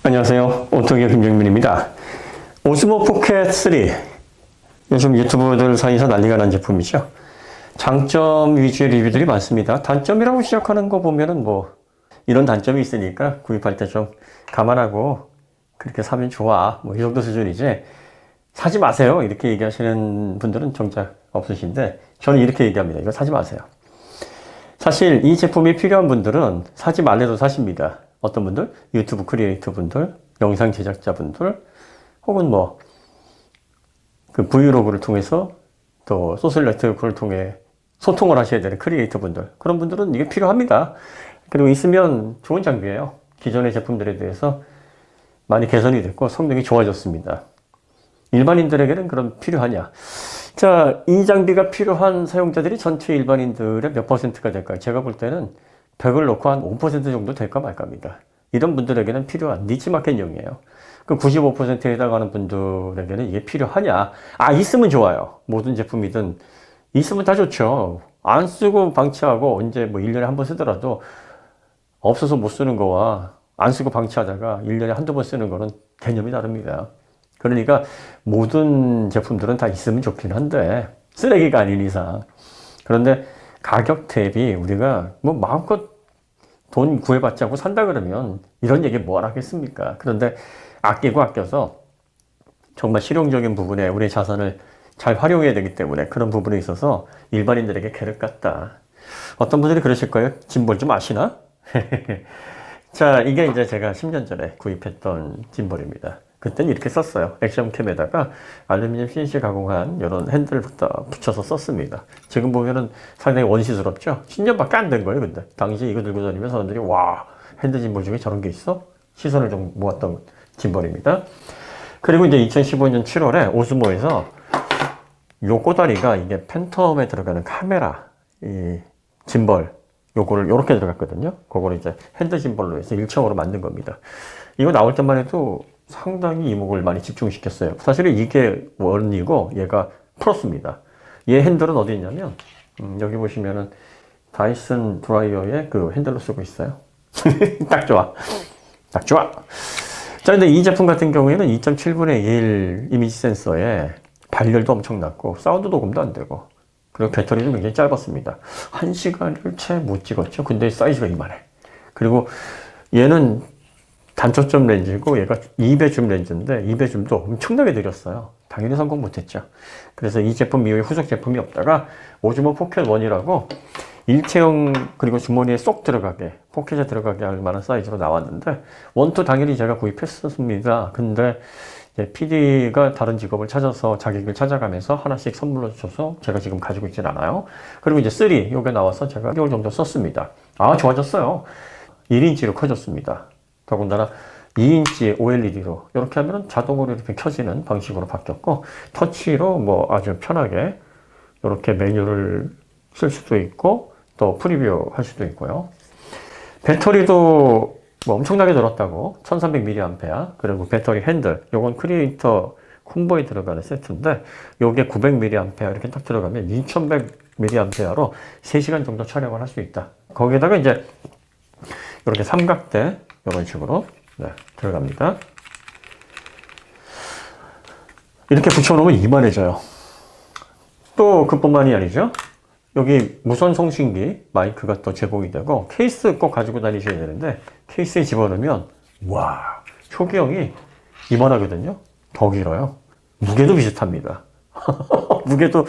안녕하세요. 오토기어 김정민입니다. 오스모 포켓 3. 요즘 유튜버들 사이에서 난리가 난 제품이죠. 장점 위주의 리뷰들이 많습니다. 단점이라고 시작하는 거 보면은 이런 단점이 있으니까 구입할 때 좀 감안하고 그렇게 사면 좋아. 이 정도 수준이지. 사지 마세요. 이렇게 얘기하시는 분들은 정작 없으신데 저는 이렇게 얘기합니다. 이거 사지 마세요. 사실 이 제품이 필요한 분들은 사지 말래도 사십니다. 어떤 분들? 유튜브 크리에이터 분들, 영상 제작자 분들, 혹은 그 브이로그를 통해서 또 소셜 네트워크를 통해 소통을 하셔야 되는 크리에이터 분들. 그런 분들은 이게 필요합니다. 그리고 있으면 좋은 장비예요. 기존의 제품들에 대해서 많이 개선이 됐고 성능이 좋아졌습니다. 일반인들에게는 그럼 필요하냐? 자, 이 장비가 필요한 사용자들이 전체 일반인들의 몇 퍼센트가 될까요? 제가 볼 때는 100을 놓고 한 5% 정도 될까 말까입니다. 이런 분들에게는 필요한 니치마켓용이에요. 그 95%에 해당하는 분들에게는 이게 필요하냐? 있으면 좋아요. 모든 제품이든 있으면 다 좋죠. 안 쓰고 방치하고 언제 1년에 한 번 쓰더라도 없어서 못 쓰는 거와 안 쓰고 방치하다가 1년에 한두 번 쓰는 거는 개념이 다릅니다. 그러니까 모든 제품들은 다 있으면 좋긴 한데 쓰레기가 아닌 이상. 그런데 가격 대비 우리가 마음껏 돈 구해봤자고 산다 그러면 이런 얘기 뭘 하겠습니까? 그런데 아끼고 아껴서 정말 실용적인 부분에 우리의 자산을 잘 활용해야 되기 때문에 그런 부분에 있어서 일반인들에게 괴력 같다. 어떤 분들이 그러실 거예요. 짐볼 좀 아시나? 자, 이게 이제 제가 10년 전에 구입했던 짐볼입니다. 그때는 이렇게 썼어요. 액션캠에다가 알루미늄 CNC 가공한 이런 핸들부터 붙여서 썼습니다. 지금 보면은 상당히 원시스럽죠? 10년밖에 안 된 거예요, 근데. 당시 이거 들고 다니면 사람들이, 와, 핸드 짐볼 중에 저런 게 있어? 시선을 좀 모았던 짐볼입니다. 그리고 이제 2015년 7월에 오스모에서 요 꼬다리가 이게 팬텀에 들어가는 카메라, 이 짐볼, 요거를 요렇게 들어갔거든요. 그거를 이제 핸드 짐볼로 해서 일체형으로 만든 겁니다. 이거 나올 때만 해도 상당히 이목을 많이 집중시켰어요. 사실은 이게 원이고 얘가 플러스입니다. 얘 핸들은 어디 있냐면 여기 보시면은 다이슨 드라이어의 그 핸들로 쓰고 있어요. 딱 좋아. 딱 좋아. 자, 근데 이 제품 같은 경우에는 2.7분의 1 이미지 센서에 발열도 엄청 낮고 사운드 녹음도 안 되고 그리고 배터리도 굉장히 짧았습니다. 1시간을 채 못 찍었죠. 근데 사이즈가 이만해. 그리고 얘는 단초점 렌즈고 얘가 2배 줌 렌즈인데 2배 줌도 엄청나게 느렸어요. 당연히 성공 못했죠. 그래서 이 제품 이후에 후속 제품이 없다가 오즈모 포켓 1이라고 일체형 그리고 주머니에 쏙 들어가게 포켓에 들어가게 할 만한 사이즈로 나왔는데 1, 2 당연히 제가 구입했었습니다. 근데 PD가 다른 직업을 찾아서 자기 길 찾아가면서 하나씩 선물로 주셔서 제가 지금 가지고 있진 않아요. 그리고 이제 3 이게 나와서 제가 1개월 정도 썼습니다. 좋아졌어요. 1인치로 커졌습니다. 더군다나 2인치 OLED로 이렇게 하면 자동으로 이렇게 켜지는 방식으로 바뀌었고 터치로 아주 편하게 이렇게 메뉴를 쓸 수도 있고 또 프리뷰 할 수도 있고요. 배터리도 엄청나게 들었다고 1300mAh 그리고 배터리 핸들 요건 크리에이터 콤보에 들어가는 세트인데 요게 900mAh 이렇게 딱 들어가면 2100mAh로 3시간 정도 촬영을 할 수 있다. 거기에다가 이제 이렇게 삼각대 이런 식으로 들어갑니다. 이렇게 붙여놓으면 이만해져요. 또 그뿐만이 아니죠. 여기 무선 송신기 마이크가 또 제공이 되고 케이스 꼭 가지고 다니셔야 되는데 케이스에 집어넣으면 와 효기형이 이만하거든요. 더 길어요. 무게도 비슷합니다. 무게도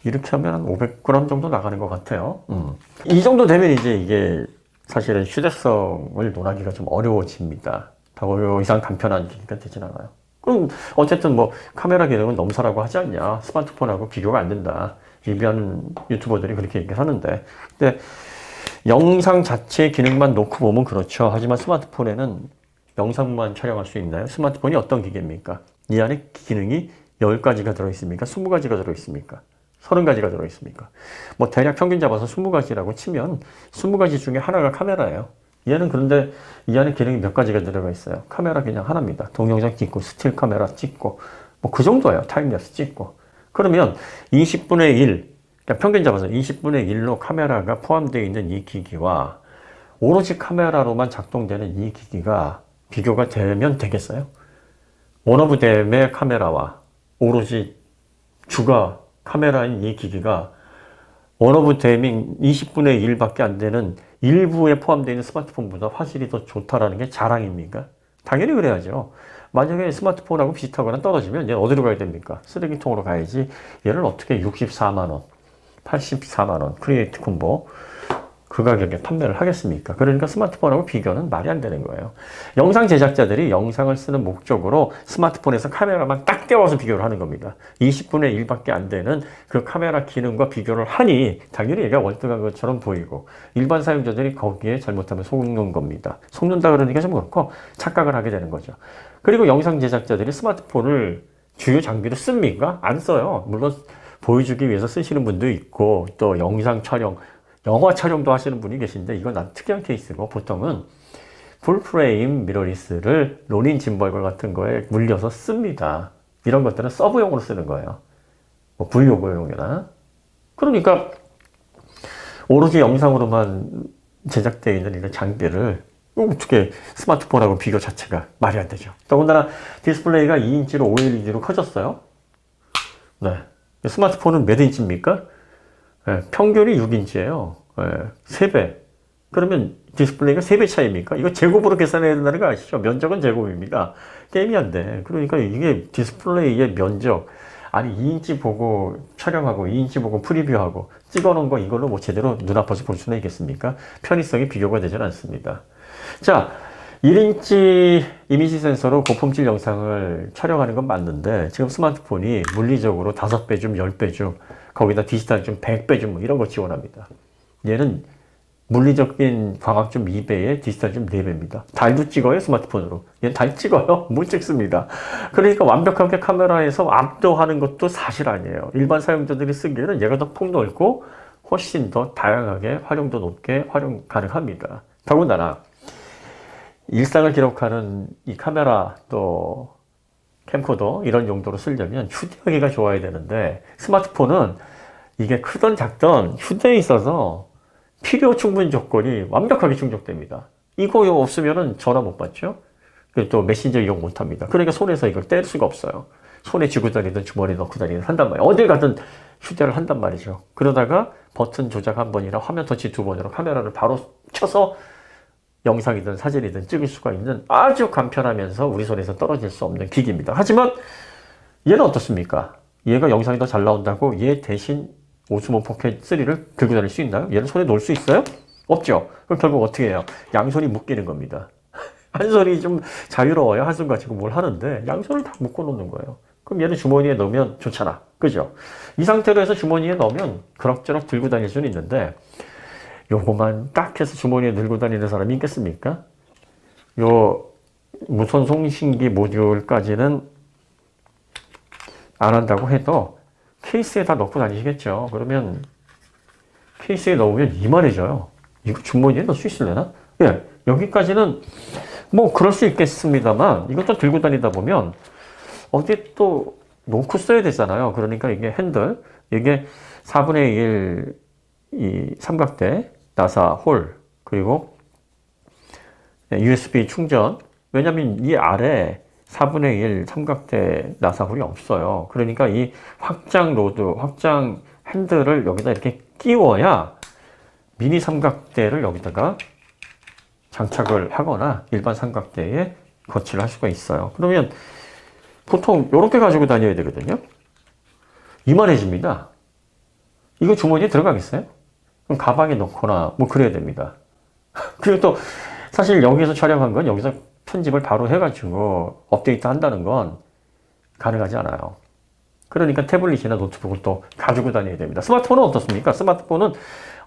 이렇게 하면 한 500g 정도 나가는 것 같아요. 이 정도 되면 이제 이게 사실은 휴대성을 논하기가 좀 어려워집니다. 더 이상 간편한 기기가 되진 않아요. 그럼 어쨌든 카메라 기능은 넘사라고 하지 않냐. 스마트폰하고 비교가 안 된다. 리뷰하는 유튜버들이 그렇게 얘기하는데 근데 영상 자체 기능만 놓고 보면 그렇죠. 하지만 스마트폰에는 영상만 촬영할 수 있나요? 스마트폰이 어떤 기계입니까? 이 안에 기능이 10가지가 들어있습니까? 20가지가 들어있습니까? 30가지가 들어있습니까? 대략 평균 잡아서 20가지라고 치면 20가지 중에 하나가 카메라예요. 얘는 그런데 이 안에 기능이 몇 가지가 들어가 있어요. 카메라 그냥 하나입니다. 동영상 찍고 스틸 카메라 찍고 그 정도예요. 타임랩스 찍고. 그러면 20분의 1, 그러니까 평균 잡아서 20분의 1로 카메라가 포함되어 있는 이 기기와 오로지 카메라로만 작동되는 이 기기가 비교가 되면 되겠어요? 워너브댐의 카메라와 오로지 주가 카메라인 이 기기가 워너브댐인 20분의 1밖에 안 되는 일부에 포함되어 있는 스마트폰보다 화질이 더 좋다라는 게 자랑입니까? 당연히 그래야죠. 만약에 스마트폰하고 비슷하거나 떨어지면 얘는 어디로 가야 됩니까? 쓰레기통으로 가야지. 얘를 어떻게 64만 원, 84만 원 크리에이트 콤보 그 가격에 판매를 하겠습니까? 그러니까 스마트폰하고 비교는 말이 안 되는 거예요. 영상 제작자들이 영상을 쓰는 목적으로 스마트폰에서 카메라만 딱 떼어서 비교를 하는 겁니다. 20분의 1밖에 안 되는 그 카메라 기능과 비교를 하니 당연히 얘가 월등한 것처럼 보이고 일반 사용자들이 거기에 잘못하면 속는 겁니다. 속는다 그러니까 좀 그렇고 착각을 하게 되는 거죠. 그리고 영상 제작자들이 스마트폰을 주요 장비로 씁니까? 안 써요. 물론 보여주기 위해서 쓰시는 분도 있고 또 영상 촬영 영화 촬영도 하시는 분이 계신데 이건 난 특이한 케이스고 보통은 풀프레임 미러리스를 로닌 짐벌걸 같은 거에 물려서 씁니다. 이런 것들은 서브용으로 쓰는 거예요. 뭐 브이로그용이나. 그러니까 오로지 영상으로만 제작되어 있는 이런 장비를 어떻게 스마트폰하고 비교 자체가 말이 안 되죠. 더군다나 디스플레이가 2인치로 OLED로 커졌어요. 네. 스마트폰은 몇 인치입니까? 네, 평균이 6인치예요. 네, 3배. 그러면 디스플레이가 3배 차이입니까? 이거 제곱으로 계산해야 된다는 거 아시죠? 면적은 제곱입니다. 게임이 안 돼. 그러니까 이게 디스플레이의 면적. 아니 2인치 보고 촬영하고 2인치 보고 프리뷰하고 찍어놓은 거 이걸로 뭐 제대로 눈 아파서 볼 수는 있겠습니까? 편의성이 비교가 되질 않습니다. 자, 1인치 이미지 센서로 고품질 영상을 촬영하는 건 맞는데 지금 스마트폰이 물리적으로 5배 줌, 10배 줌 거기다 디지털 줌 100배 줌 이런 거 지원합니다. 얘는 물리적인 광학 줌 2배에 디지털 줌 4배입니다. 달도 찍어요 스마트폰으로. 얘는 달 찍어요? 못 찍습니다. 그러니까 완벽하게 카메라에서 압도하는 것도 사실 아니에요. 일반 사용자들이 쓰기에는 얘가 더 폭넓고 훨씬 더 다양하게 활용도 높게 활용 가능합니다. 더군다나 일상을 기록하는 이 카메라 또 캠코더 이런 용도로 쓰려면 휴대하기가 좋아야 되는데 스마트폰은 이게 크던 작던 휴대에 있어서 필요 충분 조건이 완벽하게 충족됩니다. 이거 없으면 전화 못 받죠. 또 메신저 이용 못 합니다. 그러니까 손에서 이걸 뗄 수가 없어요. 손에 쥐고 다니든 주머니에 넣고 다니든 한단 말이에요. 어딜 가든 휴대를 한단 말이죠. 그러다가 버튼 조작 한 번이나 화면 터치 2번으로 카메라를 바로 켜서 영상이든 사진이든 찍을 수가 있는 아주 간편하면서 우리 손에서 떨어질 수 없는 기기입니다. 하지만 얘는 어떻습니까? 얘가 영상이 더 잘 나온다고 얘 대신 오스모 포켓 3를 들고 다닐 수 있나요? 얘를 손에 놓을 수 있어요? 없죠. 그럼 결국 어떻게 해요? 양손이 묶이는 겁니다. 한 손이 좀 자유로워야 한 손 가지고 뭘 하는데 양손을 다 묶어 놓는 거예요. 그럼 얘를 주머니에 넣으면 좋잖아. 그죠? 이 상태로 해서 주머니에 넣으면 그럭저럭 들고 다닐 수는 있는데 요거만 딱 해서 주머니에 들고 다니는 사람이 있겠습니까? 요 무선 송신기 모듈까지는 안 한다고 해도 케이스에 다 넣고 다니시겠죠. 그러면 케이스에 넣으면 이만해져요. 이거 주머니에 넣을 수 있을려나? 예, 여기까지는 뭐 그럴 수 있겠습니다만 이것도 들고 다니다 보면 어디 또 놓고 써야 되잖아요. 그러니까 이게 핸들, 이게 4분의 1 이 삼각대, 나사 홀, 그리고 USB 충전. 왜냐면 이 아래 4분의 1 삼각대 나사 홀이 없어요. 그러니까 이 확장 로드, 확장 핸들을 여기다 이렇게 끼워야 미니 삼각대를 여기다가 장착을 하거나 일반 삼각대에 거치를 할 수가 있어요. 그러면 보통 이렇게 가지고 다녀야 되거든요. 이만해집니다. 이거 주머니에 들어가겠어요? 그럼 가방에 넣거나 뭐 그래야 됩니다. 그리고 또 사실 여기서 촬영한 건 여기서 편집을 바로 해가지고 업데이트 한다는 건 가능하지 않아요. 그러니까 태블릿이나 노트북을 또 가지고 다녀야 됩니다. 스마트폰은 어떻습니까? 스마트폰은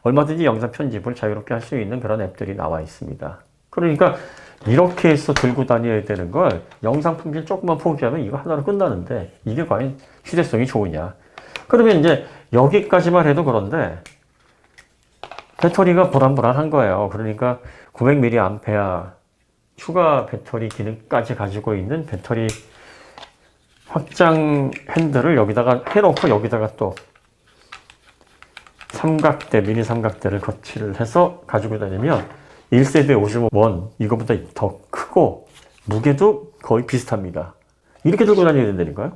얼마든지 영상 편집을 자유롭게 할 수 있는 그런 앱들이 나와 있습니다. 그러니까 이렇게 해서 들고 다녀야 되는 걸 영상 품질 조금만 포기하면 이거 하나로 끝나는데 이게 과연 휴대성이 좋으냐. 그러면 이제 여기까지만 해도 그런데 배터리가 불안불안한 거예요. 그러니까 900mAh 추가 배터리 기능까지 가지고 있는 배터리 확장 핸들을 여기다가 해놓고 여기다가 또 삼각대, 미니 삼각대를 거치를 해서 가지고 다니면 1세대 55원 이거보다 더 크고 무게도 거의 비슷합니다. 이렇게 들고 다녀야 된다니까요.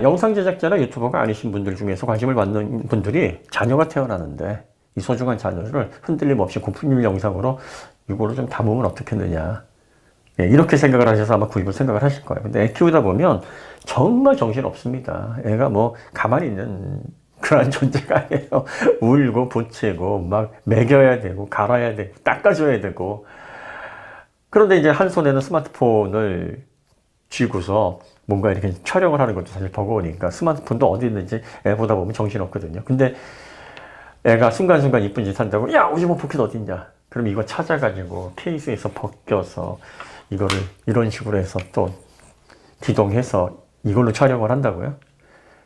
영상 제작자나 유튜버가 아니신 분들 중에서 관심을 받는 분들이 자녀가 태어나는데 이 소중한 자녀를 흔들림 없이 고품질 영상으로 이거를 좀 담으면 어떻겠느냐. 예, 이렇게 생각을 하셔서 아마 구입을 생각을 하실 거예요. 근데 애 키우다 보면 정말 정신 없습니다. 애가 뭐 가만히 있는 그런 존재가 아니에요. 울고 보채고 막 먹여야 되고 갈아야 되고 닦아줘야 되고. 그런데 이제 한 손에는 스마트폰을 쥐고서 뭔가 이렇게 촬영을 하는 것도 사실 버거우니까 스마트폰도 어디 있는지 애 보다 보면 정신없거든요. 근데 애가 순간순간 이쁜 짓 한다고 야 오즈모 포켓 어딨냐. 그럼 이거 찾아가지고 케이스에서 벗겨서 이거를 이런 식으로 해서 또 기동해서 이걸로 촬영을 한다고요.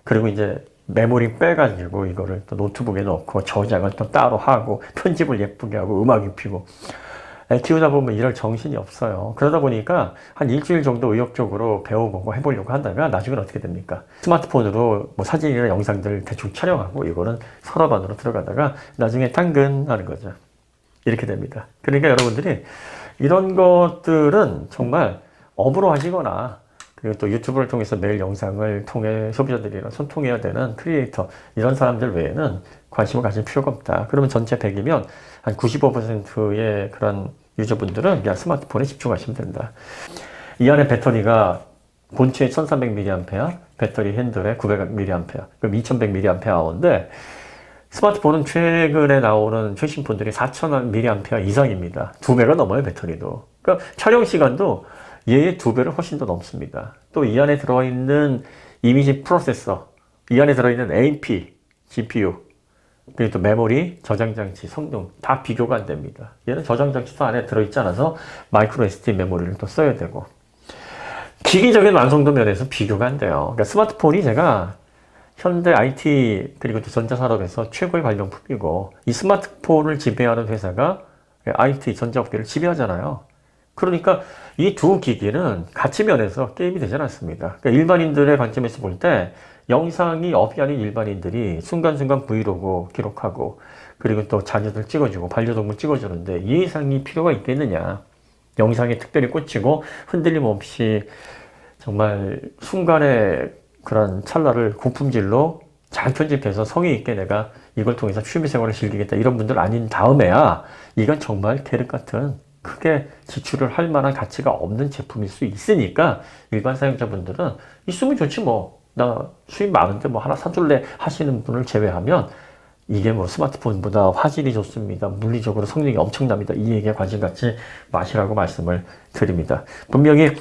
그리고 이제 메모리 빼가지고 이거를 또 노트북에 넣고 저장을 또 따로 하고 편집을 예쁘게 하고 음악 입히고. 애 키우다 보면 이럴 정신이 없어요. 그러다 보니까 한 일주일 정도 의욕적으로 배워보고 해보려고 하다가 나중에는 어떻게 됩니까? 스마트폰으로 뭐 사진이나 영상들 대충 촬영하고 이거는 서랍 안으로 들어가다가 나중에 당근하는 거죠. 이렇게 됩니다. 그러니까 여러분들이 이런 것들은 정말 업으로 하시거나 그리고 또 유튜브를 통해서 매일 영상을 통해 소비자들이랑 소통해야 되는 크리에이터 이런 사람들 외에는 관심을 가질 필요가 없다. 그러면 전체 100이면 한 95%의 그런 유저분들은 그냥 스마트폰에 집중하시면 된다. 이 안에 배터리가 본체에 1300mAh, 배터리 핸들에 900mAh, 그럼 2100mAh인데 스마트폰은 최근에 나오는 최신 폰들이 4000mAh 이상입니다. 2배가 넘어요, 배터리도. 그러니까 촬영 시간도 얘의 2배를 훨씬 더 넘습니다. 또 이 안에 들어있는 이미지 프로세서, 이 안에 들어있는 AP, GPU, 그리고 또 메모리, 저장장치, 성능 다 비교가 안 됩니다. 얘는 저장장치도 안에 들어있지 않아서 마이크로 SD 메모리를 또 써야 되고 기기적인 완성도 면에서 비교가 안 돼요. 그러니까 스마트폰이 제가 현대 IT 그리고 또 전자산업에서 최고의 발명품이고 이 스마트폰을 지배하는 회사가 IT 전자업계를 지배하잖아요. 그러니까 이 두 기기는 가치 면에서 게임이 되지 않습니다. 그러니까 일반인들의 관점에서 볼 때 영상이 업이 아닌 일반인들이 순간순간 브이로그 기록하고 그리고 또 자녀들 찍어주고 반려동물 찍어주는데 이 이상이 필요가 있겠느냐. 영상에 특별히 꽂히고 흔들림 없이 정말 순간의 그런 찰나를 고품질로 잘 편집해서 성의 있게 내가 이걸 통해서 취미생활을 즐기겠다 이런 분들 아닌 다음에야 이건 정말 계륵 같은 크게 지출을 할 만한 가치가 없는 제품일 수 있으니까 일반 사용자분들은 있으면 좋지 뭐 나 수입 많은데 뭐 하나 사줄래 하시는 분을 제외하면 이게 뭐 스마트폰보다 화질이 좋습니다. 물리적으로 성능이 엄청납니다. 이 얘기에 관심 갖지 마시라고 말씀을 드립니다. 분명히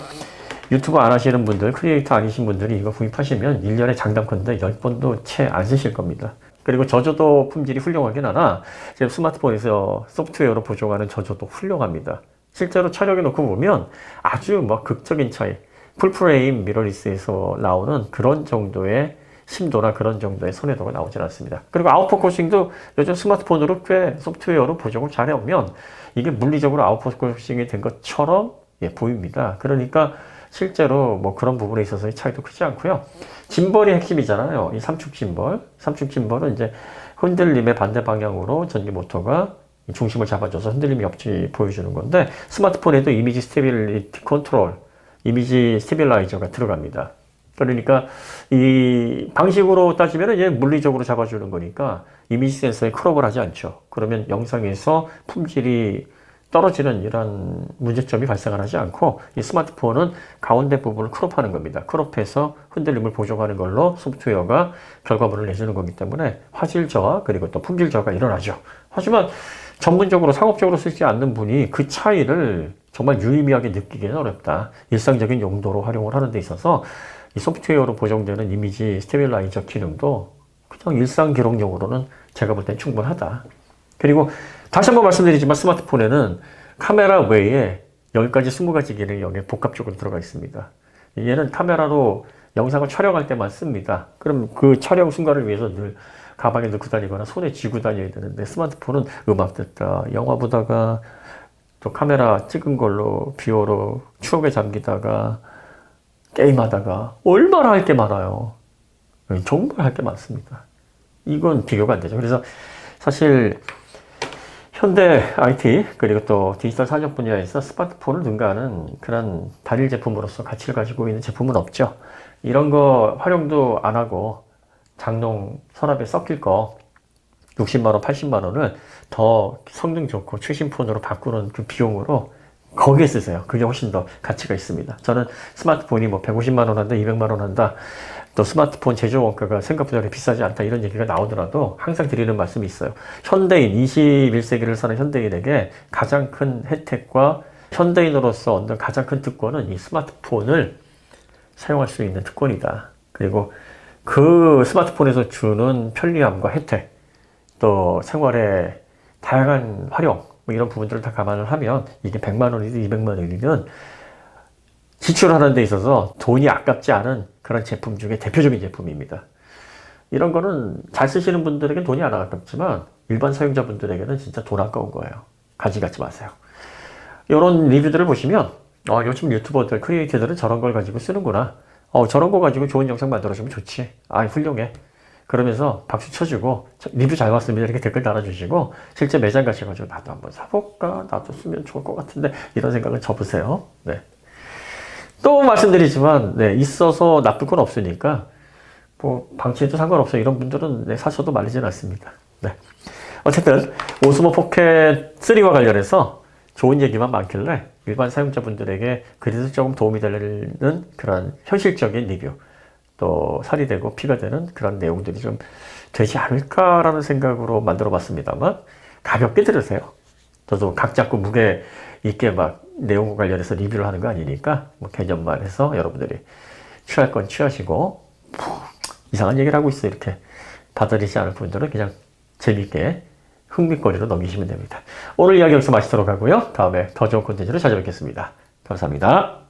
유튜브 안 하시는 분들, 크리에이터 아니신 분들이 이거 구입하시면 1년에 장담컨대 10번도 채 안 쓰실 겁니다. 그리고 저조도 품질이 훌륭하긴 하나 지금 스마트폰에서 소프트웨어로 보정하는 저조도 훌륭합니다. 실제로 촬영해 놓고 보면 아주 뭐 극적인 차이, 풀프레임 미러리스에서 나오는 그런 정도의 심도나 그런 정도의 선회도가 나오질 않습니다. 그리고 아웃포커싱도 요즘 스마트폰으로 꽤 소프트웨어로 보정을 잘 해오면 이게 물리적으로 아웃포커싱이 된 것처럼 보입니다. 그러니까 실제로 뭐 그런 부분에 있어서의 차이도 크지 않고요. 짐벌이 핵심이잖아요. 이 삼축 짐벌. 삼축 짐벌은 이제 흔들림의 반대 방향으로 전기 모터가 중심을 잡아줘서 흔들림이 없이 보여주는 건데 스마트폰에도 이미지 스테빌리티 컨트롤, 이미지 스테빌라이저가 들어갑니다. 그러니까 이 방식으로 따지면 이제 물리적으로 잡아주는 거니까 이미지 센서에 크롭을 하지 않죠. 그러면 영상에서 품질이 떨어지는 이런 문제점이 발생을 하지 않고 이 스마트폰은 가운데 부분을 크롭하는 겁니다. 크롭해서 흔들림을 보정하는 걸로 소프트웨어가 결과물을 내주는 거기 때문에 화질 저하 그리고 또 품질 저하가 일어나죠. 하지만 전문적으로 상업적으로 쓰지 않는 분이 그 차이를 정말 유의미하게 느끼기는 어렵다. 일상적인 용도로 활용을 하는 데 있어서 이 소프트웨어로 보정되는 이미지 스테빌라이저 기능도 그냥 일상 기록용으로는 제가 볼 땐 충분하다. 그리고 다시 한번 말씀드리지만 스마트폰에는 카메라 외에 10가지, 20가지 기능이 여기에 복합적으로 들어가 있습니다. 얘는 카메라로 영상을 촬영할 때만 씁니다. 그럼 그 촬영 순간을 위해서 늘 가방에 넣고 다니거나 손에 쥐고 다녀야 되는데 스마트폰은 음악 듣다, 영화 보다가 또 카메라 찍은 걸로 비오로 추억에 잠기다가 게임하다가 얼마나 할 게 많아요. 정말 할 게 많습니다. 이건 비교가 안 되죠. 그래서 사실 현대 IT 그리고 또 디지털 산업 분야에서 스마트폰을 능가하는 그런 단일 제품으로서 가치를 가지고 있는 제품은 없죠. 이런 거 활용도 안 하고 장롱 서랍에 섞일 거 60만 원, 80만 원을 더 성능 좋고 최신 폰으로 바꾸는 그 비용으로 거기에 쓰세요. 그게 훨씬 더 가치가 있습니다. 저는 스마트폰이 뭐 150만 원 한다, 200만 원 한다, 또 스마트폰 제조 원가가 생각보다 그렇게 비싸지 않다 이런 얘기가 나오더라도 항상 드리는 말씀이 있어요. 현대인, 21세기를 사는 현대인에게 가장 큰 혜택과 현대인으로서 얻는 가장 큰 특권은 이 스마트폰을 사용할 수 있는 특권이다. 그리고 그 스마트폰에서 주는 편리함과 혜택, 또 생활의 다양한 활용, 뭐 이런 부분들을 다 감안을 하면 이게 100만 원이든 200만 원이든 지출하는 데 있어서 돈이 아깝지 않은 그런 제품 중에 대표적인 제품입니다. 이런 거는 잘 쓰시는 분들에게는 돈이 안 아깝지만 일반 사용자분들에게는 진짜 돈 아까운 거예요. 가지 갖지 마세요. 이런 리뷰들을 보시면 요즘 유튜버들, 크리에이터들은 저런 걸 가지고 쓰는구나. 저런 거 가지고 좋은 영상 만들어주면 좋지. 훌륭해. 그러면서 박수 쳐주고 리뷰 잘 봤습니다 이렇게 댓글 달아주시고 실제 매장 가셔가지고 나도 한번 사볼까? 나도 쓰면 좋을 것 같은데 이런 생각을 접으세요. 네. 또 말씀드리지만 있어서 나쁠 건 없으니까 뭐 방치해도 상관없어요. 이런 분들은 사셔도 말리진 않습니다. 네. 어쨌든 오스모 포켓 3와 관련해서 좋은 얘기만 많길래 일반 사용자분들에게 그래도 조금 도움이 되는 그런 현실적인 리뷰, 또 살이 되고 피가 되는 그런 내용들이 좀 되지 않을까라는 생각으로 만들어 봤습니다만 가볍게 들으세요. 저도 각 잡고 무게 있게 막 내용과 관련해서 리뷰를 하는 거 아니니까 뭐 개념만 해서 여러분들이 취할 건 취하시고 이상한 얘기를 하고 있어 이렇게 받아들이지 않을 분들은 그냥 재미있게 흥미거리로 넘기시면 됩니다. 오늘 이야기 여기서 마치도록 하고요. 다음에 더 좋은 콘텐츠로 찾아뵙겠습니다. 감사합니다.